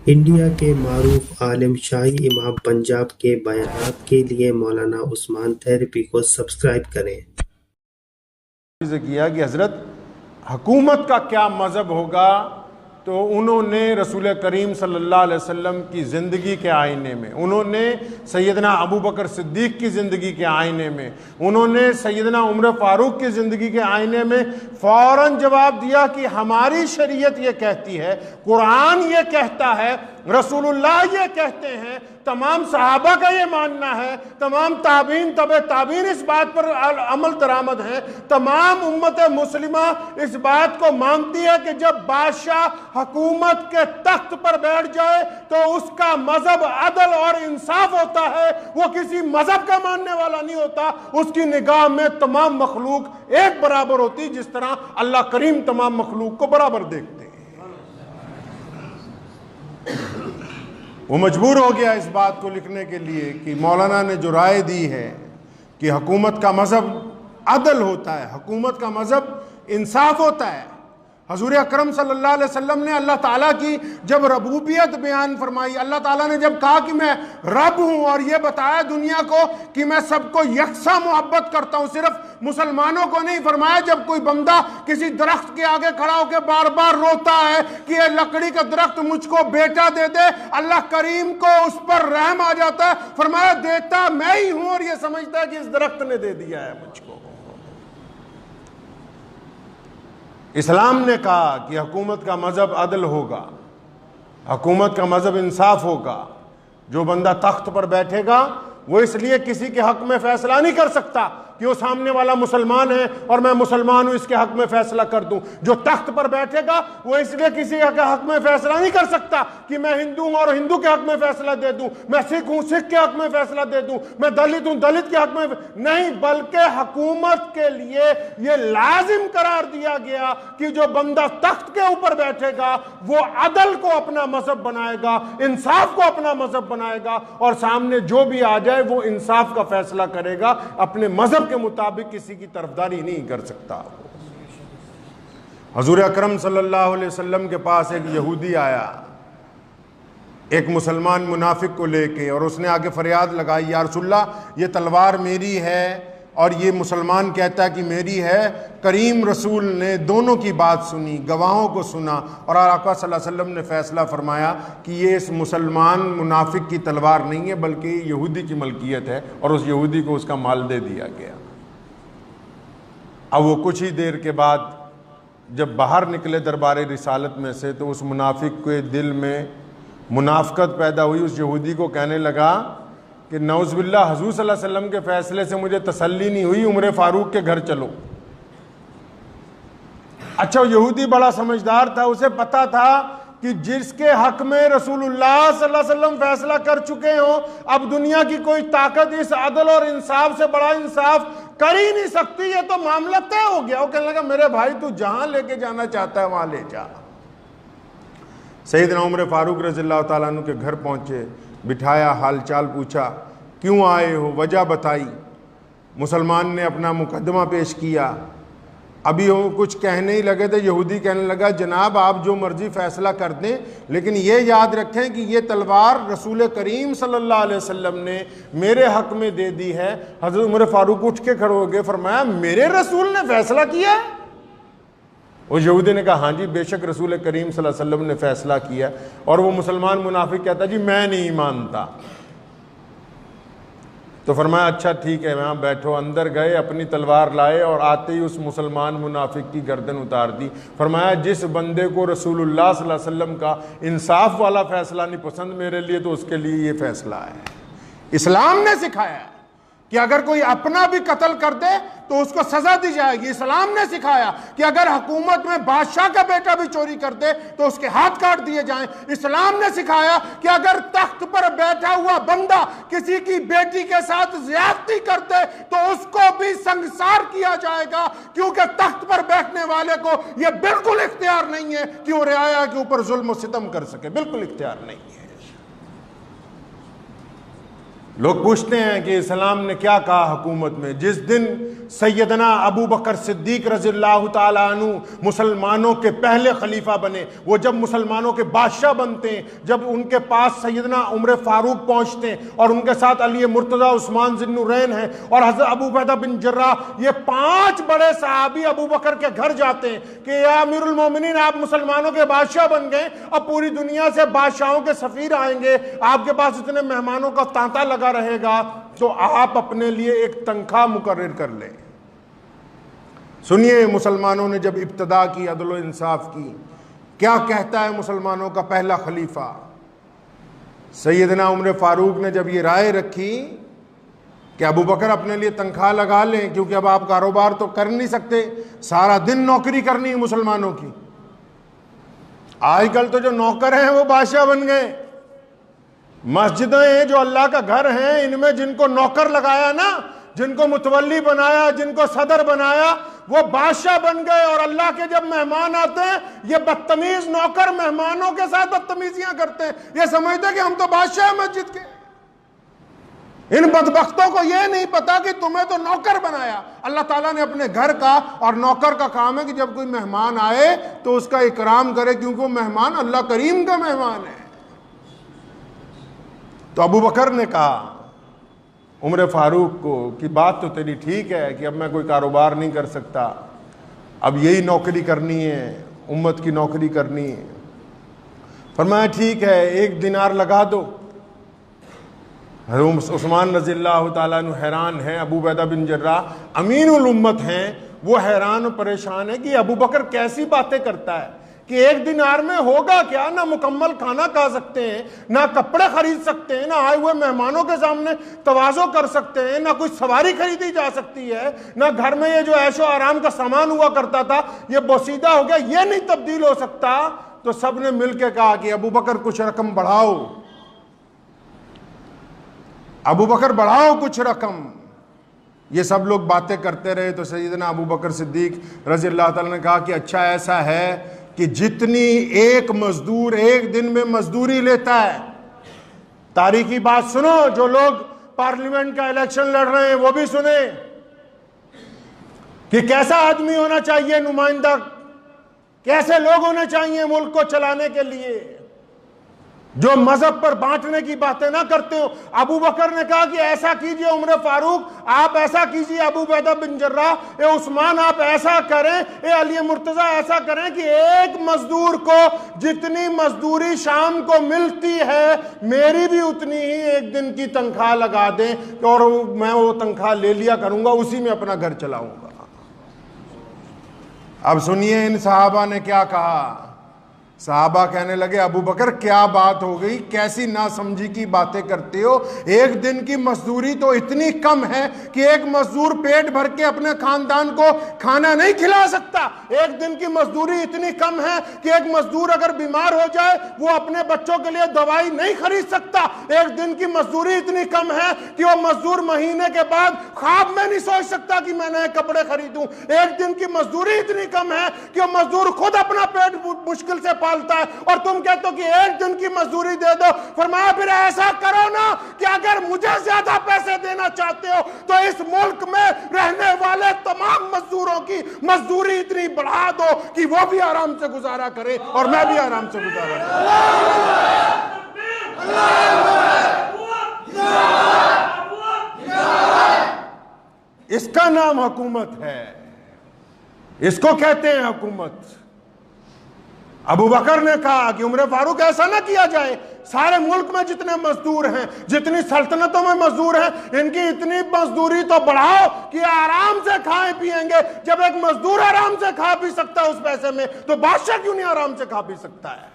India के मारूफ आलिम शाही इमाम पंजाब के बयानात के लिए मौलाना उस्मान थेरेपी को सब्सक्राइब करें। से किया कि हजरत हुकूमत का क्या मज़हब होगा, तो उन्होंने रसूल करीम सल्लल्लाहु अलैहि वसल्लम की ज़िंदगी के आईने में, उन्होंने सैयदना अबू बकर सिद्दीक़ की ज़िंदगी के आईने में, उन्होंने सैयदना उमर फ़ारूक की ज़िंदगी के आईने में फ़ौरन जवाब दिया कि हमारी शरीयत ये कहती है, कुरान ये कहता है, रसूलुल्लाह ये कहते हैं, तमाम सहाबा का ये मानना है, तमाम ताबीन तबे ताबीन इस बात पर अमल दरामद है, तमाम उम्मत मुस्लिमा इस बात को मानती है कि जब बादशाह हुकूमत के तख्त पर बैठ जाए तो उसका मजहब अदल और इंसाफ होता है, वो किसी मजहब का मानने वाला नहीं होता, उसकी निगाह में तमाम मखलूक एक बराबर होती, जिस तरह अल्लाह करीम तमाम मखलूक को बराबर देखते हैं। वो मजबूर हो गया इस बात को लिखने के लिए कि मौलाना ने जो राय दी है कि हुकूमत का मजहब अदल होता है, हुकूमत का मजहब इंसाफ होता है। हजूर अकरम सल्लल्लाहु अलैहि वसल्लम ने अल्लाह ताला की जब रबूबियत बयान फरमाई, अल्लाह ताला ने जब कहा कि मैं रब हूं और ये बताया दुनिया को कि मैं सबको यकसा मोहब्बत करता हूं, सिर्फ मुसलमानों को नहीं फरमाया। जब कोई बंदा किसी दरख्त के आगे खड़ा होकर बार बार रोता है कि ये लकड़ी का दरख्त मुझको बेटा दे दे, अल्लाह करीम को उस पर रहम आ जाता है, फरमाया देता मैं ही हूं, और ये समझता है कि इस दरख्त ने दे दिया है मुझको। इस्लाम ने कहा कि हुकूमत का मजहब अदल होगा, हुकूमत का मजहब इंसाफ होगा। जो बंदा तख्त पर बैठेगा वो इसलिए किसी के हक में फैसला नहीं कर सकता कि वो सामने वाला मुसलमान है और मैं मुसलमान हूं इसके हक में फैसला कर दूं। जो तख्त पर बैठेगा वो इसलिए किसी के हक में फैसला नहीं कर सकता कि मैं हिंदू हूं और हिंदू के हक में फैसला दे दूं, मैं सिख हूं सिख के हक में फैसला दे दूं, मैं दलित हूं दलित के हक में नहीं, बल्कि हुकूमत के लिए ये लाजिम करार दिया गया कि जो बंदा तख्त के ऊपर बैठेगा वो अदल को अपना मजहब बनाएगा, इंसाफ को अपना मजहब बनाएगा, और सामने जो भी आ जाए वो इंसाफ का फैसला करेगा, अपने मजहब के मुताबिक किसी की तरफदारी नहीं कर सकता। हजूर अकरम सल्लल्लाहु अलैहि वसल्लम के पास एक यहूदी आया एक मुसलमान मुनाफिक को लेके, और उसने आगे फरियाद लगाई, या रसूलल्लाह ये तलवार मेरी है और ये मुसलमान कहता है कि मेरी है। करीम रसूल ने दोनों की बात सुनी, गवाहों को सुना, और आका सल्लल्लाहु अलैहि वसल्लम ने फैसला फरमाया कि ये इस मुसलमान मुनाफिक की तलवार नहीं है बल्कि यहूदी की मलकियत है, और उस यहूदी को उसका माल दे दिया गया। अब वो कुछ ही देर के बाद जब बाहर निकले दरबार रिसालत में से, तो उस मुनाफिक के दिल में मुनाफकत पैदा हुई। उस यहूदी को कहने लगा कि नौज़बिल्लाह हुज़ूर सल्लल्लाहु अलैहि वसल्लम के फैसले से मुझे तसल्ली नहीं हुई, उमर फारूक के घर चलो। अच्छा, यहूदी बड़ा समझदार था, उसे पता था कि जिसके हक में रसूलुल्लाह सल्लल्लाहु अलैहि वसल्लम फैसला कर चुके हो, अब दुनिया की कोई ताकत इस अदल और इंसाफ से बड़ा इंसाफ कर ही नहीं सकती, ये तो मामला तय हो गया। वो कहने लगा मेरे भाई तू जहां लेके जाना चाहता है वहां ले जा। सैयदना उमर फारूक रज़ियल्लाहु ताला अन्हु के घर पहुंचे, बिठाया, हालचाल पूछा, क्यों आए हो, वजह बताई। मुसलमान ने अपना मुकदमा पेश किया। अभी वो कुछ कहने ही लगे थे, यहूदी कहने लगा जनाब आप जो मर्जी फैसला कर दें, लेकिन ये याद रखें कि ये तलवार रसूल करीम सल्लल्लाहु अलैहि वसल्लम ने मेरे हक में दे दी है। हज़रत उमर फारूक उठ के खड़े हो गए, फरमाया मेरे रसूल ने फैसला किया? उस यहूदी ने कहा हाँ जी बेशक रसूल करीम सल्लल्लाहु अलैहि वसल्लम ने फैसला किया। और वो मुसलमान मुनाफिक कहता जी मैं नहीं मानता। तो फरमाया अच्छा ठीक है वहाँ बैठो। अंदर गए, अपनी तलवार लाए और आते ही उस मुसलमान मुनाफिक की गर्दन उतार दी। फरमाया जिस बंदे को रसूलुल्लाह सल्लल्लाहु अलैहि वसल्लम का इंसाफ वाला फैसला नहीं पसंद मेरे लिए, तो उसके लिए ये फैसला है। इस्लाम ने सिखाया कि अगर कोई अपना भी कत्ल कर दे तो उसको सजा दी जाएगी। इस्लाम ने सिखाया कि अगर हुकूमत में बादशाह का बेटा भी चोरी कर दे तो उसके हाथ काट दिए जाएं। इस्लाम ने सिखाया कि अगर तख्त पर बैठा हुआ बंदा किसी की बेटी के साथ ज्यादती कर दे तो उसको भी संसार किया जाएगा, क्योंकि तख्त पर बैठने वाले को यह बिल्कुल इख्तियार नहीं है कि वो रियाया के ऊपर जुल्म सितम कर सके, बिल्कुल इख्तियार नहीं है। लोग पूछते हैं कि इस्लाम ने क्या कहा हुकूमत में। जिस दिन सैयदना अबू बकर सिद्दीक रज़ियल्लाहु ताला अन्हु मुसलमानों के पहले खलीफा बने, वो जब मुसलमानों के बादशाह बनते हैं, जब उनके पास सैयदना उमर फारूक पहुंचते हैं और उनके साथ अली मुर्तज़ा उस्मान ज़िन्नुरैन हैं और हज़रत अबू उबैदा बिन जर्राह, ये 5 बड़े सहाबी अबू बकर के घर जाते हैं कि या अमीरुल मोमिनीन, आप मुसलमानों के बादशाह बन गए, अब पूरी दुनिया से बादशाहों के सफीर आएंगे, आपके पास इतने मेहमानों का तांता लगा रहेगा, तो आप अपने लिए एक तनख्वाह मुकर्रर कर लें। सुनिए, मुसलमानों ने जब इब्तदा की अदल इंसाफ की, क्या कहता है मुसलमानों का पहला खलीफा सैयदना उमर फारूक ने जब ये राय रखी कि अबू बकर अपने लिए तनख्वाह लगा लें, क्योंकि अब आप कारोबार तो कर नहीं सकते, सारा दिन नौकरी करनी है मुसलमानों की। आजकल तो जो नौकर हैं वो बादशाह बन गए। मस्जिदें जो अल्लाह का घर हैं, इनमें जिनको नौकर लगाया ना, जिनको मुतवल्ली बनाया, जिनको सदर बनाया, वो बादशाह बन गए। और अल्लाह के जब मेहमान आते हैं, ये बदतमीज नौकर मेहमानों के साथ बदतमीजियां करते हैं। ये समझते हैं कि हम तो बादशाह हैं मस्जिद के। इन बदबख्तों को ये नहीं पता कि तुम्हें तो नौकर बनाया अल्लाह ताला ने अपने घर का, और नौकर का काम है कि जब कोई मेहमान आए तो उसका इकराम करे, क्योंकि वो मेहमान अल्लाह करीम का मेहमान है। तो अबू बकर ने कहा उमर फारूक को कि बात तो तेरी ठीक है कि अब मैं कोई कारोबार नहीं कर सकता, अब यही नौकरी करनी है, उम्मत की नौकरी करनी है। फरमाया ठीक है, 1 दिनार लगा दो। उस्मान रज़ियल्लाहु ताला अन्हु हैरान हैं, अबू उबैदा बिन जर्राह अमीनुल उम्मत हैं, वो हैरान और परेशान है कि अबू बकर कैसी बातें करता है कि 1 दिनार में होगा क्या, ना मुकम्मल खाना खा सकते हैं, ना कपड़े खरीद सकते हैं, ना आए हुए मेहमानों के सामने तवाज़ो कर सकते हैं, ना कोई सवारी खरीदी जा सकती है, ना घर में ये जो ऐशो आराम का सामान हुआ करता था ये बोसीदा हो गया, ये नहीं तब्दील हो सकता। तो सब ने मिलकर कहा कि अबू बकर कुछ रकम बढ़ाओ, अबू बकर बढ़ाओ कुछ रकम। ये सब लोग बातें करते रहे। तो सैयदना अबू बकर सिद्दीक रज़ियल्लाहु ताला ने कहा कि अच्छा ऐसा है कि जितनी एक मजदूर 1 दिन में मजदूरी लेता है, तारीखी बात सुनो, जो लोग पार्लियामेंट का इलेक्शन लड़ रहे हैं वो भी सुने कि कैसा आदमी होना चाहिए नुमाइंदा, कैसे लोग होने चाहिए मुल्क को चलाने के लिए, जो मजहब पर बांटने की बातें ना करते हो। अबू बकर ने कहा कि ऐसा कीजिए उमर फारूक, आप ऐसा कीजिए, अबू उबैदा बिन जर्राह, ए उस्मान आप ऐसा करें, ए अली मुर्तजा ऐसा करें कि एक मजदूर को जितनी मजदूरी शाम को मिलती है, मेरी भी उतनी ही 1 दिन की तनख्वाह लगा दें और मैं वो तनख्वाह ले लिया करूंगा, उसी में अपना घर चलाऊंगा। अब सुनिए इन सहाबा ने क्या कहा। साहबा कहने लगे अबू बकर क्या बात हो गई, कैसी नासमझी की बातें करते हो। 1 दिन की मजदूरी तो इतनी कम है कि एक मजदूर पेट भर के अपने खानदान को खाना नहीं खिला सकता। 1 दिन की मजदूरी इतनी कम है कि एक मजदूर अगर बीमार हो जाए वो अपने बच्चों के लिए दवाई नहीं खरीद सकता। 1 दिन की मजदूरी इतनी कम है कि वो मजदूर महीने के बाद ख्वाब में नहीं सोच सकता कि मैं नए कपड़े खरीदूं। 1 दिन की मजदूरी इतनी कम है कि वो मजदूर खुद अपना पेट मुश्किल से पालता है, और तुम कहते हो कि 1 दिन की मजदूरी दे दो। फरमाया फिर ऐसा करो ना कि अगर मुझे ज्यादा पैसे देना चाहते हो तो इस मुल्क में रहने वाले तमाम मजदूरों की मजदूरी इतनी बढ़ा दो कि वो भी आराम से गुजारा करे और मैं भी आराम से गुजारा करूं। इसका नाम हुकूमत है, इसको कहते हैं हुकूमत। अबू बकर ने कहा कि उमर फारूक ऐसा ना किया जाए, सारे मुल्क में जितने मजदूर हैं, जितनी सल्तनतों में मजदूर हैं, इनकी इतनी मजदूरी तो बढ़ाओ कि आराम से खाएं पिएंगे। जब एक मजदूर आराम से खा पी सकता है उस पैसे में, तो बादशाह क्यों नहीं आराम से खा पी सकता है।